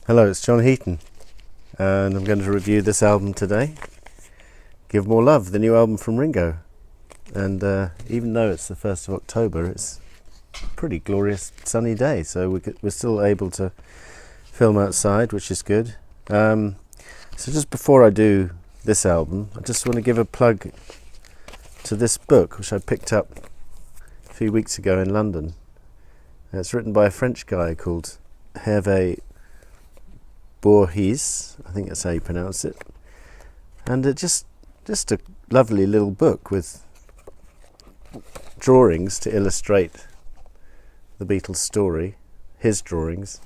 Hello, it's John Heaton, and I'm going to review this album today, Give More Love, the new album from Ringo. And even though it's the 1st of October, it's a pretty glorious sunny day, so we're still able to film outside, which is good. So just before I do this album, I just want to give a plug to this book, which I picked up a few weeks ago in London. It's written by a French guy called Hervé Bourhis, I think that's how you pronounce it, and it's just a lovely little book with drawings to illustrate the Beatles' story, his drawings,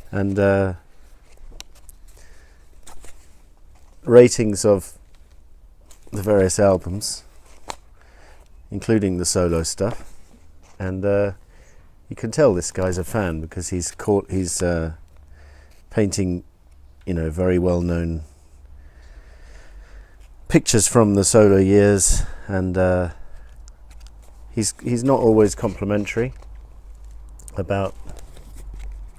and ratings of the various albums, including the solo stuff, and you can tell this guy's a fan because he's painting, very well-known pictures from the solo years, and he's not always complimentary about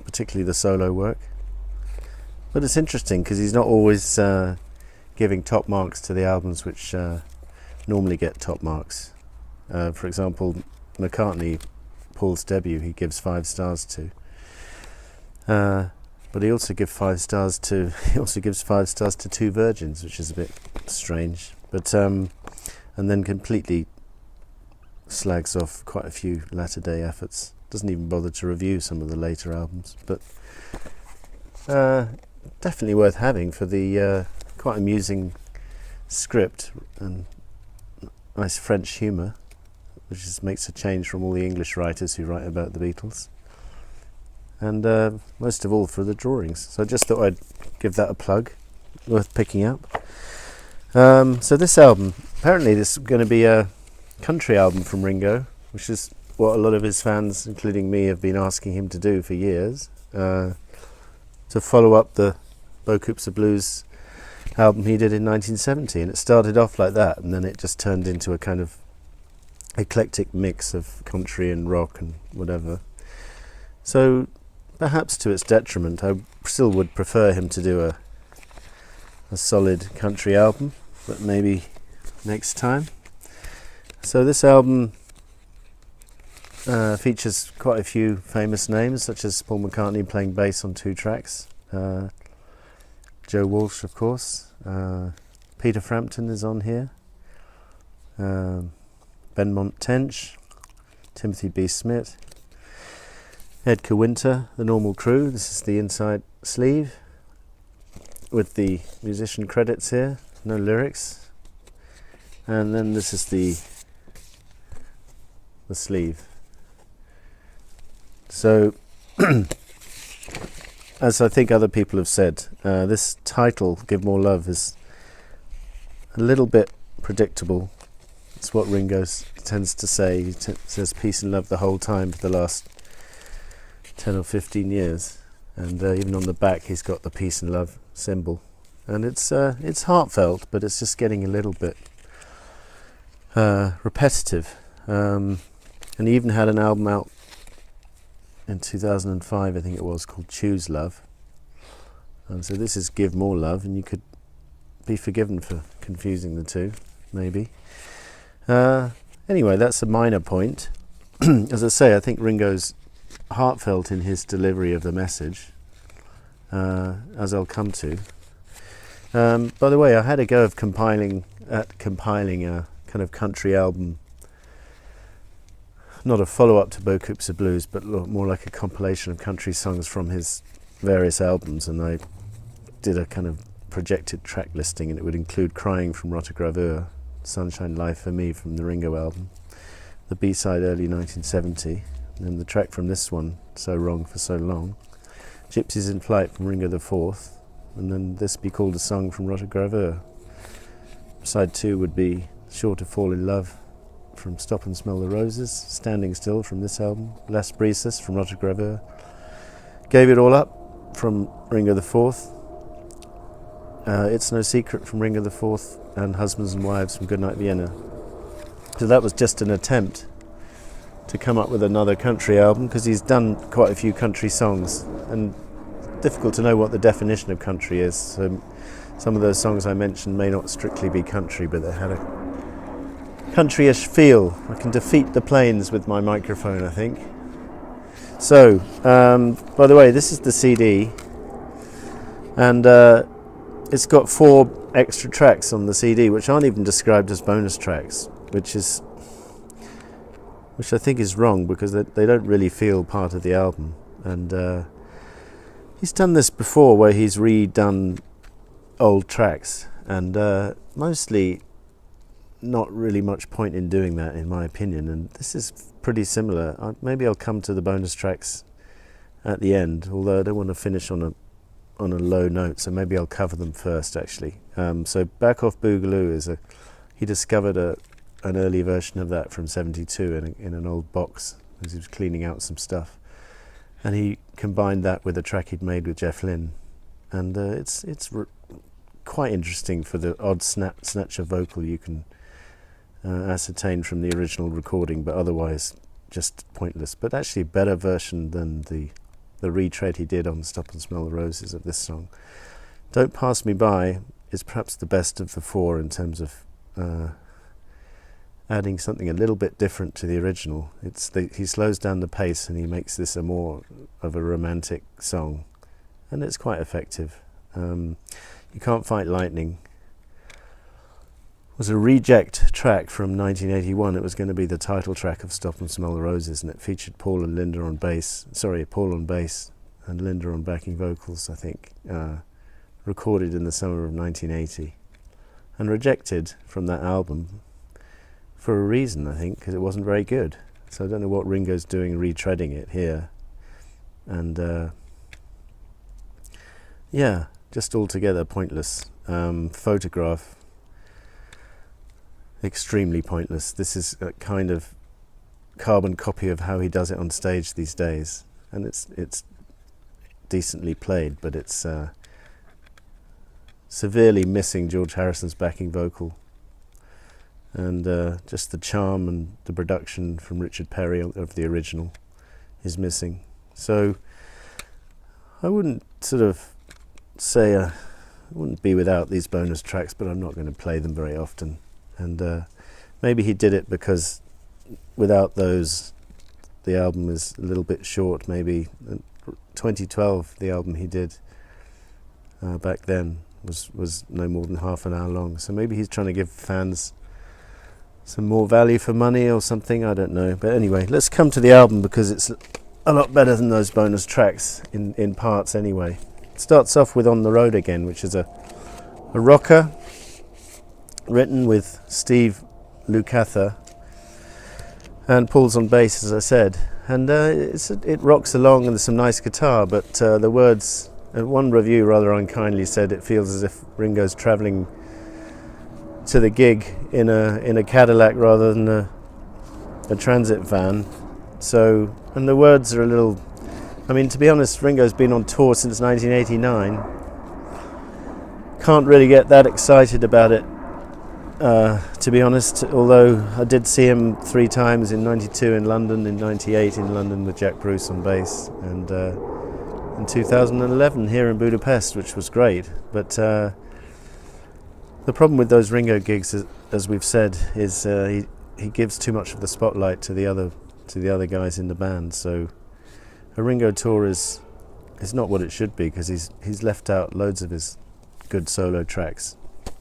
particularly the solo work, but it's interesting because he's not always giving top marks to the albums which normally get top marks. For example, McCartney, Paul's debut, he gives 5 stars to. But he also gives 5 stars to Two Virgins, which is a bit strange. But and then completely slags off quite a few latter day efforts. Doesn't even bother to review some of the later albums. But definitely worth having for the quite amusing script and nice French humour, which makes a change from all the English writers who write about the Beatles. And most of all for the drawings. So I just thought I'd give that a plug, worth picking up. So this album, apparently this is going to be a country album from Ringo, which is what a lot of his fans, including me, have been asking him to do for years, to follow up the Beaucoups of Blues album he did in 1970. And it started off like that, and then it just turned into a kind of eclectic mix of country and rock and whatever. So perhaps to its detriment, I still would prefer him to do a solid country album, but maybe next time. So this album features quite a few famous names, such as Paul McCartney playing bass on 2 tracks, Joe Walsh, of course, Peter Frampton is on here, Benmont Tench, Timothy B. Smith, Edgar Winter, the Normal Crew. This is the inside sleeve with the musician credits here, no lyrics. And then this is the sleeve. So, as I think other people have said, this title, Give More Love, is a little bit predictable. It's what Ringo tends to say. He says peace and love the whole time for the last 10 or 15 years, and even on the back he's got the peace and love symbol, and it's heartfelt, but it's just getting a little bit repetitive, and he even had an album out in 2005, I think it was, called Choose Love, and so this is Give More Love, and you could be forgiven for confusing the two, maybe. Anyway, that's a minor point. As I say, I think Ringo's heartfelt in his delivery of the message, as I'll come to. By the way, I had a go of compiling a kind of country album, not a follow-up to Beaucoups of Blues, but more like a compilation of country songs from his various albums, and I did a kind of projected track listing, and it would include Crying from Rotogravure, Sunshine Life for Me from the Ringo album, the B-side early 1970, and the track from this one, So Wrong for So Long, Gypsies in Flight from Ringo IV, and then This Be Called a Song from Rotogravure. Side 2 would be Sure to Fall in Love from Stop and Smell the Roses, Standing Still from this album, Las Brisas from Rotogravure, Gave It All Up from Ringo IV, It's No Secret from Ringo IV, and Husbands and Wives from Goodnight Vienna. So that was just an attempt to come up with another country album, because he's done quite a few country songs, and difficult to know what the definition of country is. So some of those songs I mentioned may not strictly be country, but they had a country-ish feel. I can defeat the plains with my microphone, I think. So, by the way, this is the CD, and it's got 4 extra tracks on the CD, which aren't even described as bonus tracks, which I think is wrong, because they don't really feel part of the album. And he's done this before, where he's redone old tracks, and mostly not really much point in doing that, in my opinion. And this is pretty similar. Maybe I'll come to the bonus tracks at the end, although I don't want to finish on a low note, so maybe I'll cover them first, actually. So Back Off Boogaloo he discovered an early version of that from '72 in an old box as he was cleaning out some stuff, and he combined that with a track he'd made with Jeff Lynne, and it's quite interesting for the odd snatch of vocal you can ascertain from the original recording, but otherwise just pointless. But actually a better version than the retread he did on Stop and Smell the Roses of this song. Don't Pass Me By is perhaps the best of the 4 in terms of adding something a little bit different to the original. He slows down the pace and he makes this more of a romantic song, and it's quite effective. You Can't Fight Lightning was a reject track from 1981. It was going to be the title track of Stop and Smell the Roses, and it featured Paul on bass and Linda on backing vocals, I think, recorded in the summer of 1980, and rejected from that album for a reason, I think, because it wasn't very good. So I don't know what Ringo's doing retreading it here. And yeah, just altogether pointless. Photograph, extremely pointless. This is a kind of carbon copy of how he does it on stage these days, and it's decently played, but it's severely missing George Harrison's backing vocal, and just the charm and the production from Richard Perry of the original is missing. So I wouldn't sort of say I wouldn't be without these bonus tracks, but I'm not going to play them very often. And maybe he did it because without those the album is a little bit short. Maybe 2012, the album he did back then was no more than half an hour long, so maybe he's trying to give fans some more value for money or something, I don't know. But anyway, let's come to the album, because it's a lot better than those bonus tracks in parts anyway. It starts off with On the Road Again, which is a rocker written with Steve Lukather and Paul's on bass, as I said, and it rocks along, and there's some nice guitar, but the words, one review rather unkindly said it feels as if Ringo's travelling to the gig in a Cadillac rather than a transit van. So, and the words are a little, I mean, to be honest, Ringo's been on tour since 1989. Can't really get that excited about it, to be honest, although I did see him 3 times, in 92 in London, in 98 in London with Jack Bruce on bass, and in 2011 here in Budapest, which was great. But the problem with those Ringo gigs, as we've said, is he gives too much of the spotlight to the other guys in the band. So a Ringo tour is not what it should be, because he's left out loads of his good solo tracks.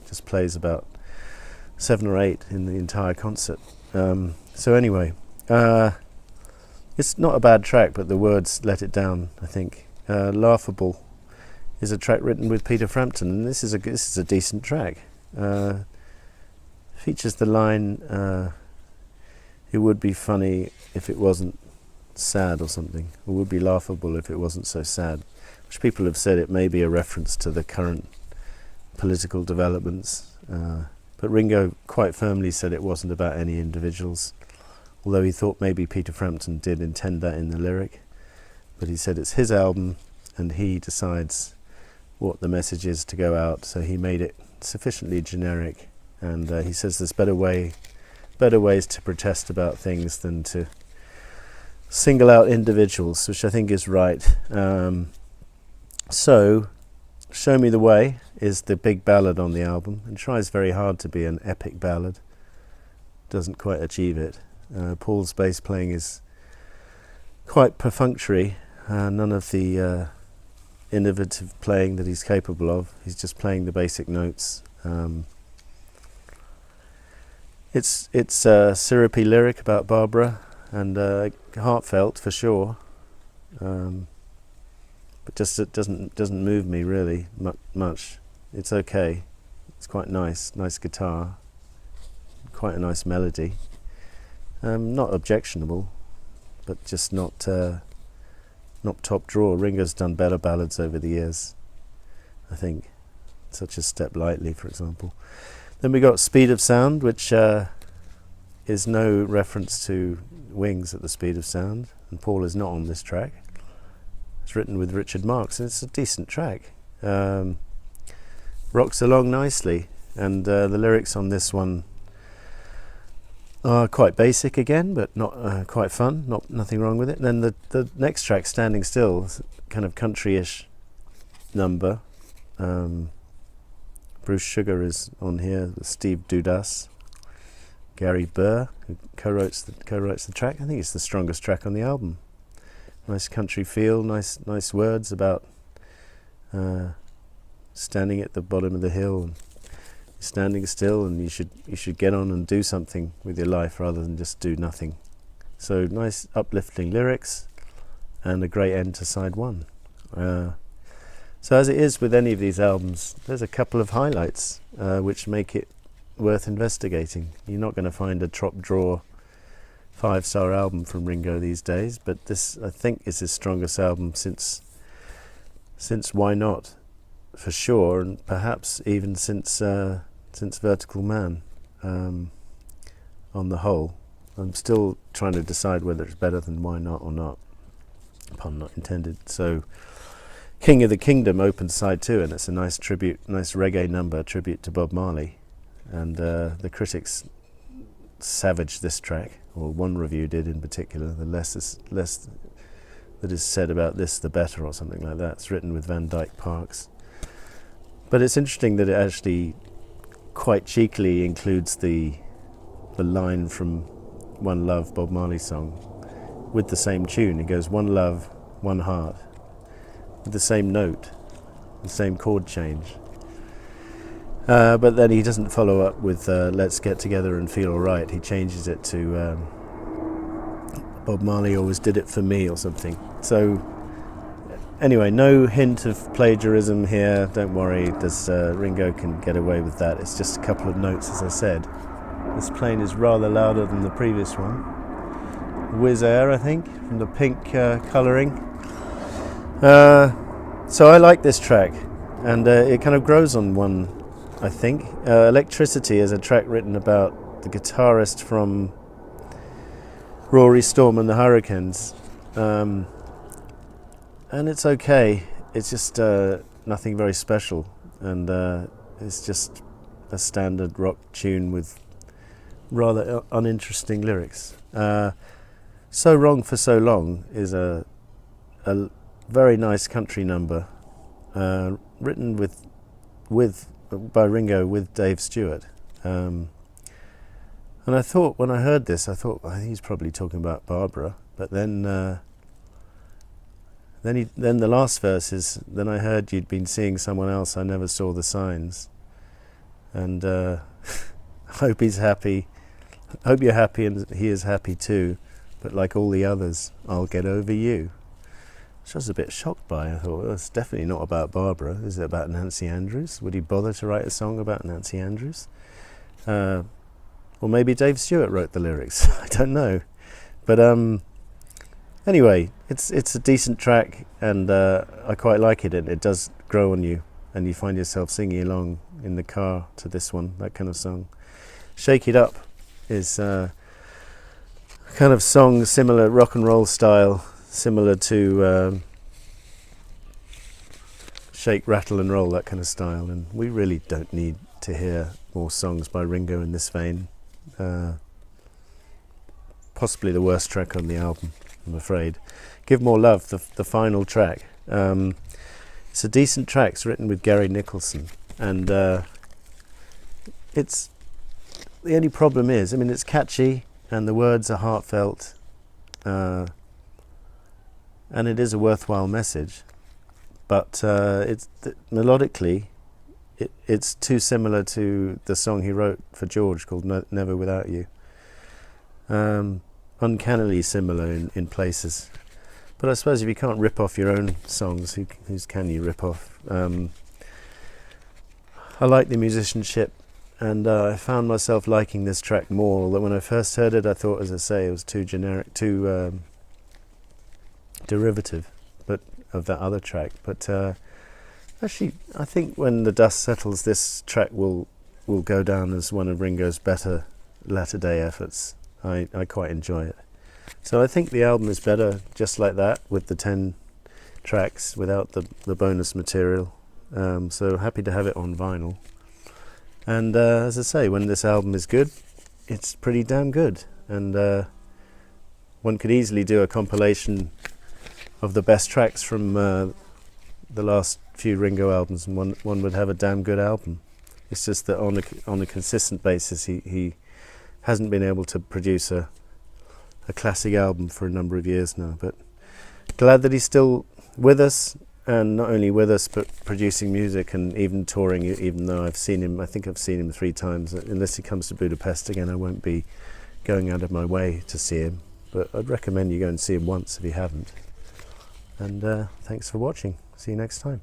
Just plays about 7 or 8 in the entire concert. So anyway, it's not a bad track, but the words let it down, I think. Laughable is a track written with Peter Frampton, and this is a decent track. Features the line, "It would be funny if it wasn't sad," or something. It would be laughable if it wasn't so sad, which people have said it may be a reference to the current political developments. But Ringo quite firmly said it wasn't about any individuals, although he thought maybe Peter Frampton did intend that in the lyric. But he said it's his album and he decides what the message is to go out, so he made it sufficiently generic. And he says there's better ways to protest about things than to single out individuals, which I think is right. So, Show Me the Way is the big ballad on the album, and tries very hard to be an epic ballad. Doesn't quite achieve it. Paul's bass playing is quite perfunctory. None of the innovative playing that he's capable of. He's just playing the basic notes. It's a syrupy lyric about Barbara, and heartfelt for sure. But just it doesn't move me really much. It's okay. It's quite nice guitar, quite a nice melody. Not objectionable, but just not top drawer. Ringo's done better ballads over the years, I think, such as Step Lightly, for example. Then we got Speed of Sound, which is no reference to Wings at the Speed of Sound, and Paul is not on this track. It's written with Richard Marx, and it's a decent track. Rocks along nicely, and the lyrics on this one are quite basic again, but not quite fun. Nothing wrong with it. And then the next track, Standing Still, is kind of country-ish number. Bruce Sugar is on here, Steve Dudas, Gary Burr, who co-writes the track. I think it's the strongest track on the album. Nice country feel, nice words about standing at the bottom of the hill and standing still, and you should get on and do something with your life rather than just do nothing. So nice uplifting lyrics and a great end to side one. So as it is with any of these albums, there's a couple of highlights which make it worth investigating. You're not going to find a top drawer 5-star album from Ringo these days, but this, I think, is his strongest album since Why Not, for sure, and perhaps even since Vertical Man. On the whole, I'm still trying to decide whether it's better than Why Not or not, pun not intended. So King of the Kingdom opens side 2, and it's a nice reggae number, tribute to Bob Marley, and the critics savaged this track, or one review did in particular. The less that is said about this, the better, or something like that. It's written with Van Dyke Parks. But it's interesting that it actually quite cheekily includes the line from One Love, Bob Marley song, with the same tune. It goes one love, one heart, with the same note, the same chord change. But then he doesn't follow up with Let's Get Together and Feel Alright. He changes it to Bob Marley Always Did It For Me or something. So anyway, no hint of plagiarism here. Don't worry, Ringo can get away with that. It's just a couple of notes, as I said. This plane is rather louder than the previous one. Wizz Air, I think, from the pink colouring. So I like this track, and it kind of grows on one, I think. Electricity is a track written about the guitarist from Rory Storm and the Hurricanes. And it's okay. It's just nothing very special. And it's just a standard rock tune with rather uninteresting lyrics. So Wrong for So Long is a very nice country number, written by Ringo with Dave Stewart. And I thought, when I heard this, I think he's probably talking about Barbara. But then the last verse is, then I heard you'd been seeing someone else, I never saw the signs. And I hope he's happy. I hope you're happy and he is happy too. But like all the others, I'll get over you. Which I was a bit shocked by. I thought, well, it's definitely not about Barbara. Is it about Nancy Andrews? Would he bother to write a song about Nancy Andrews? Or maybe Dave Stewart wrote the lyrics. I don't know. But anyway, it's a decent track, and I quite like it. It does grow on you, and you find yourself singing along in the car to this one, that kind of song. Shake It Up is a kind of song, similar rock and roll style, similar to Shake, Rattle and Roll, that kind of style. And we really don't need to hear more songs by Ringo in this vein. Possibly the worst track on the album, I'm afraid. Give More Love, the final track. It's It's a decent track. It's written with Gary Nicholson, and it's the only problem is, I mean, it's catchy and the words are heartfelt, and it is a worthwhile message, but melodically it's too similar to the song he wrote for George called Never Without You. Uncannily similar in places. But I suppose if you can't rip off your own songs, whose can you rip off? I like the musicianship, and I found myself liking this track more. Although when I first heard it, I thought, as I say, it was too generic, too derivative, but of that other track. But actually, I think when the dust settles, this track will go down as one of Ringo's better latter-day efforts. I quite enjoy it. So I think the album is better just like that, with the 10 tracks without the bonus material. So happy to have it on vinyl. And as I say, when this album is good, it's pretty damn good. And one could easily do a compilation of the best tracks from the last few Ringo albums, and one would have a damn good album. It's just that on a consistent basis, he hasn't been able to produce a classic album for a number of years now, but glad that he's still with us, and not only with us but producing music and even touring, even though I think I've seen him 3 times. Unless he comes to Budapest again, I won't be going out of my way to see him, but I'd recommend you go and see him once if you haven't. And thanks for watching. See you next time.